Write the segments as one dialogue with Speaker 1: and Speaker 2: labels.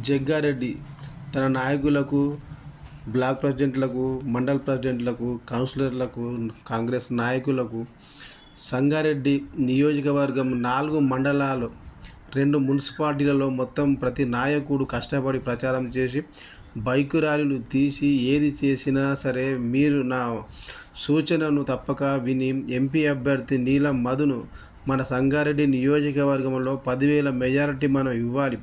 Speaker 1: జగ్గారెడ్డి తన నాయకులకు, బ్లాక్ ప్రెసిడెంట్లకు, మండల ప్రెసిడెంట్లకు, కౌన్సిలర్లకు, కాంగ్రెస్ నాయకులకు సంగారెడ్డి నియోజకవర్గం 4 మండలాలు 2 మున్సిపాలిటీలలో మొత్తం ప్రతి నాయకుడు కష్టపడి ప్రచారం చేసి బైకు ర్యాలీలు తీసి ఏది చేసినా సరే మీరు నా సూచనను తప్పక విని ఎంపీ అభ్యర్థి నీలం మధును మన సంగారెడ్డి నియోజకవర్గంలో 10,000 మెజారిటీ మనం ఇవ్వాలి.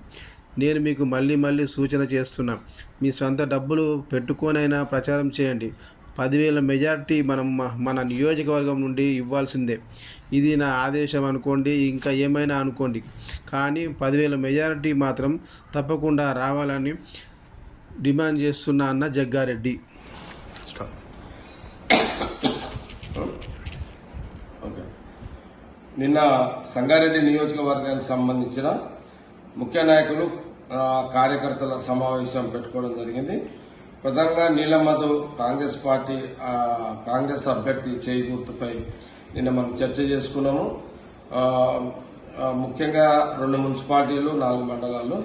Speaker 1: నేను మీకు మళ్ళీ సూచన చేస్తున్నా. మీ సొంత డబ్బులు పెట్టుకొనైనా ప్రచారం చేయండి. 10,000 మెజారిటీ మనం మన నియోజకవర్గం నుండి ఇవ్వాల్సిందే. ఇది నా ఆదేశం అనుకోండి, ఇంకా ఏమైనా అనుకోండి, కానీ 10,000 మెజారిటీ మాత్రం తప్పకుండా రావాలని డిమాండ్ చేస్తున్నా అన్న జగ్గారెడ్డి.
Speaker 2: నిన్న సంగారెడ్డి నియోజకవర్గానికి సంబంధించిన ముఖ్య నాయకులు కార్యకర్తల సమావేశం పెట్టుకోవడం జరిగింది. ప్రధానంగా నీలం మధు కాంగ్రెస్ అభ్యర్థి చేయి గుర్తుపై నిన్న మనం చర్చ చేసుకున్నాము. ముఖ్యంగా 2 మున్సిపాలిటీలు 4 మండలాలు.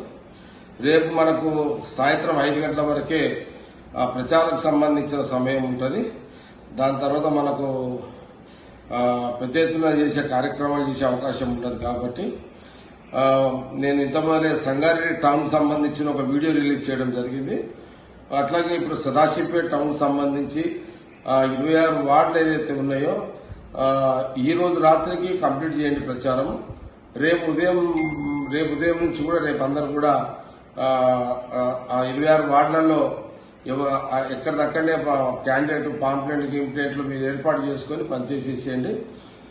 Speaker 2: రేపు మనకు సాయంత్రం 5 గంటల వరకే ప్రచారకు సంబంధించిన సమయం ఉంటుంది. దాని తర్వాత మనకు పెద్ద ఎత్తున చేసే కార్యక్రమాలు చేసే అవకాశం ఉంటుంది. కాబట్టి నేను ఇంతమంది సంగారెడ్డి టౌన్ సంబంధించిన ఒక వీడియో రిలీజ్ చేయడం జరిగింది. అట్లాగే ఇప్పుడు సదాశివపేట టౌన్ సంబంధించి 26 వార్డులు ఏదైతే ఉన్నాయో ఈ రోజు రాత్రికి కంప్లీట్ చేయండి ప్రచారం. రేపు ఉదయం నుంచి కూడా రేపు అందరు కూడా 26 వార్డులలో ఎక్కడిదక్కడనే క్యాండిడేట్ పాంప్లెంట్లు మీరు ఏర్పాటు చేసుకుని పనిచేసేసేయండి.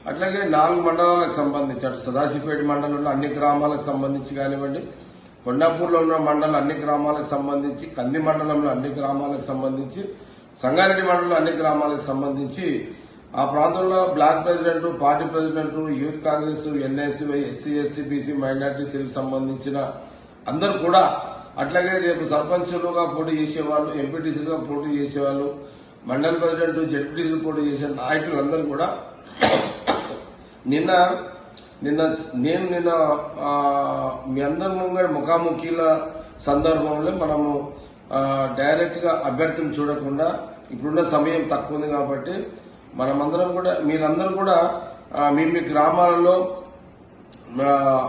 Speaker 2: అట్లాగే 4 మండలాలకు సంబంధించి అటు సదాశివపేట మండలంలో అన్ని గ్రామాలకు సంబంధించి కానివ్వండి, కొండాపూర్లో ఉన్న మండలం అన్ని గ్రామాలకు సంబంధించి, కంది మండలంలో అన్ని గ్రామాలకు సంబంధించి, సంగారెడ్డి మండలంలో అన్ని గ్రామాలకు సంబంధించి ఆ ప్రాంతంలో block president, party president, youth Congress, NSC, SC, ST, BC, మైనార్టీసీలకు సంబంధించిన అందరూ కూడా, అట్లాగే రేపు సర్పంచులుగా పోటీ చేసేవాళ్ళు, ఎంపీటీసీలుగా పోటీ చేసేవాళ్ళు, మండల ప్రెసిడెంట్, జడ్పీటీసీలు పోటీ చేసే నాయకులందరూ కూడా నిన్న మీ అందరి ముంగడ ముఖాముఖిల సందర్భంలో మనము డైరెక్ట్ గా అభ్యర్థిని చూడకుండా, ఇప్పుడున్న సమయం తక్కువ ఉంది కాబట్టి మనమందరం కూడా మీరందరూ కూడా మీ గ్రామాలలో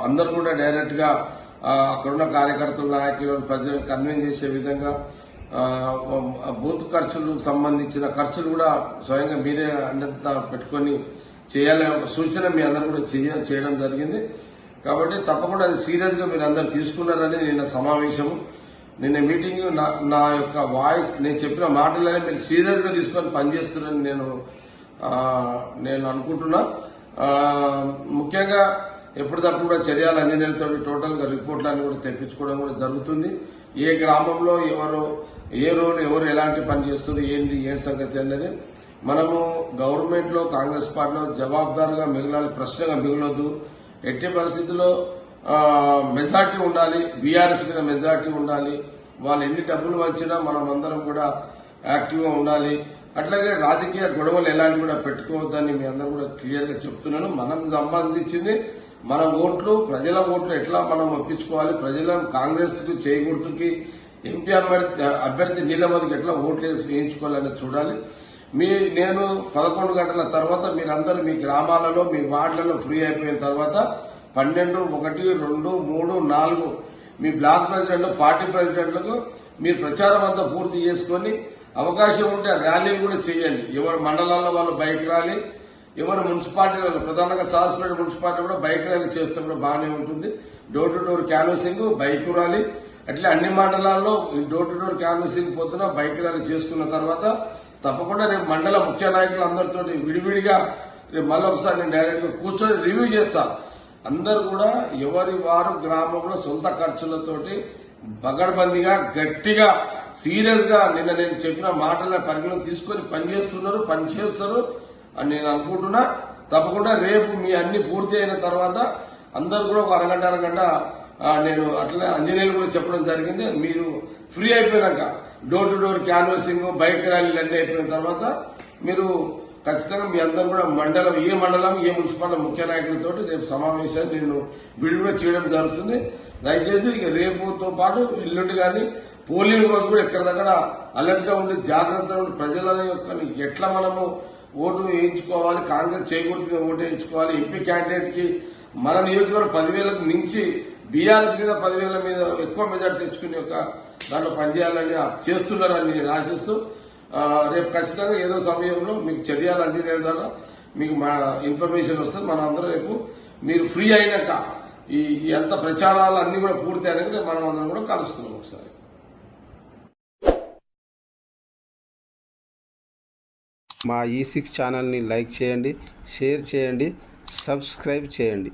Speaker 2: అందరూ కూడా డైరెక్ట్ గా అక్కడున్న కార్యకర్తలు, నాయకులు, ప్రజలు కన్విన్స్ చేసే విధంగా బూత్ ఖర్చులకు సంబంధించిన ఖర్చులు కూడా స్వయంగా మీరే అన్నంత పెట్టుకొని చేయాలనే ఒక సూచన మీ అందరూ కూడా చేయడం జరిగింది. కాబట్టి తప్పకుండా అది సీరియస్ గా మీరు అందరు తీసుకున్నారని నిన్న సమావేశము, నిన్న మీటింగ్ నా యొక్క వాయిస్ నేను చెప్పిన మాటలనే మీరు సీరియస్ గా తీసుకొని పనిచేస్తున్నారని నేను అనుకుంటున్నా. ముఖ్యంగా ఎప్పటికప్పుడు కూడా చర్యలు అంజనీలతో టోటల్ గా రిపోర్ట్లన్నీ కూడా తెప్పించుకోవడం కూడా జరుగుతుంది. ఏ గ్రామంలో ఏ రోజు ఎవరు ఎలాంటి పని చేస్తుంది, ఏం సంగతి అనేది మనము గవర్నమెంట్ లో కాంగ్రెస్ పార్టీలో జవాబుదారుగా మిగలాలి, ప్రశ్నగా మిగలొద్దు. ఎట్టి పరిస్థితుల్లో మెజార్టీ ఉండాలి, బీఆర్ఎస్ మీద మెజార్టీ ఉండాలి. వాళ్ళు ఎన్ని డబ్బులు వచ్చినా మనం అందరం కూడా యాక్టివ్ గా ఉండాలి. అట్లాగే రాజకీయ గొడవలు ఎలాంటి కూడా పెట్టుకోవద్దని మీ అందరూ కూడా క్లియర్ గా చెప్తున్నాను. మనం సంబంధించింది మన ఓట్లు, ప్రజల ఓట్లు ఎట్లా మనం ఒప్పించుకోవాలి, ప్రజలను కాంగ్రెస్ కు చేయగుర్తుకి ఎంపీ అభ్యర్థి నీలం మధుకి ఎట్లా ఓట్లు వేసి వేయించుకోవాలని చూడాలి. నేను 11 గంటల తర్వాత మీరందరూ మీ గ్రామాలలో, మీ వార్డులలో ఫ్రీ అయిపోయిన తర్వాత 12, 1, 2, 3, 4 మీ బ్లాక్ ప్రెసిడెంట్లు, పార్టీ ప్రెసిడెంట్లకు మీరు ప్రచారం అంతా పూర్తి చేసుకుని అవకాశం ఉంటే ర్యాలీలు కూడా చేయండి. ఎవరు మండలాల్లో వాళ్ళు బైక్ ర్యాలీ, ఎవరు మున్సిపాలిటీలలో ప్రధానంగా సాస్పేట మున్సిపాలిటీ కూడా బైక్ ర్యాలీ చేస్తే కూడా బాగానే ఉంటుంది. Door to door canvassing, bike rally, అట్లా అన్ని మండలాల్లో డోర్ టు డోర్ క్యాన్వసింగ్ పొద్దున బైక్ ర్యాలీ చేసుకున్న తర్వాత తప్పకుండా రేపు మండల ముఖ్య నాయకులు అందరితో విడివిడిగా రేపు మళ్ళీ ఒకసారి నేను డైరెక్ట్ గా కూర్చొని రివ్యూ చేస్తా. అందరు కూడా ఎవరి వారు గ్రామంలో సొంత ఖర్చులతోటి బగడ్బందీగా గట్టిగా సీరియస్ గా నిన్న నేను చెప్పిన మాటల పరిగణలోకి తీసుకొని పనిచేస్తారు అని నేను అనుకుంటున్నా. తప్పకుండా రేపు మీ అన్ని పూర్తి అయిన తర్వాత అందరు కూడా ఒక అరగంట నేను అట్లా అంజనీయులు కూడా చెప్పడం జరిగింది. మీరు ఫ్రీ అయిపోయినాక door to door canvassing, bike ర్యాలీలు అన్ని అయిపోయిన తర్వాత మీరు ఖచ్చితంగా మీ అందరూ కూడా ఏ మండలం ఏ మున్సిపాలిటీ ముఖ్య నాయకులతో రేపు సమావేశాన్ని నేను విడిగా చేయడం జరుగుతుంది. దయచేసి ఇక రేపుతో పాటు ఎల్లుండి కానీ పోలింగ్ రోజు కూడా ఎక్కడ దగ్గర అలర్ట్ గా ఉండి జాగ్రత్తగా ఉండి ప్రజల యొక్క ఎట్లా మనము ఓటు వేయించుకోవాలి, కాంగ్రెస్ చేయకూడదు ఓటు వేయించుకోవాలి, ఎంపీ క్యాండిడేట్ కి మన నియోజకవర్గం 10,000కు మించి బీఆర్ఎస్ మీద 10,000 మీద ఎక్కువ మెజార్టీ తెచ్చుకునే యొక్క దాంట్లో పనిచేయాలని చేస్తున్నారని నేను ఆశిస్తూ రేపు ఖచ్చితంగా ఏదో సమయంలో మీకు చర్యలు అందిన ద్వారా మీకు మా ఇన్ఫర్మేషన్ వస్తుంది. మనం అందరం రేపు మీరు ఫ్రీ అయినాక ఈ ఎంత ప్రచారాలు అన్ని కూడా పూర్తి అయినాక మనం అందరం కూడా కలుస్తున్నాం ఒకసారి.
Speaker 1: మా E6 ఛానల్ని లైక్ చేయండి, షేర్ చేయండి, సబ్స్క్రైబ్ చేయండి.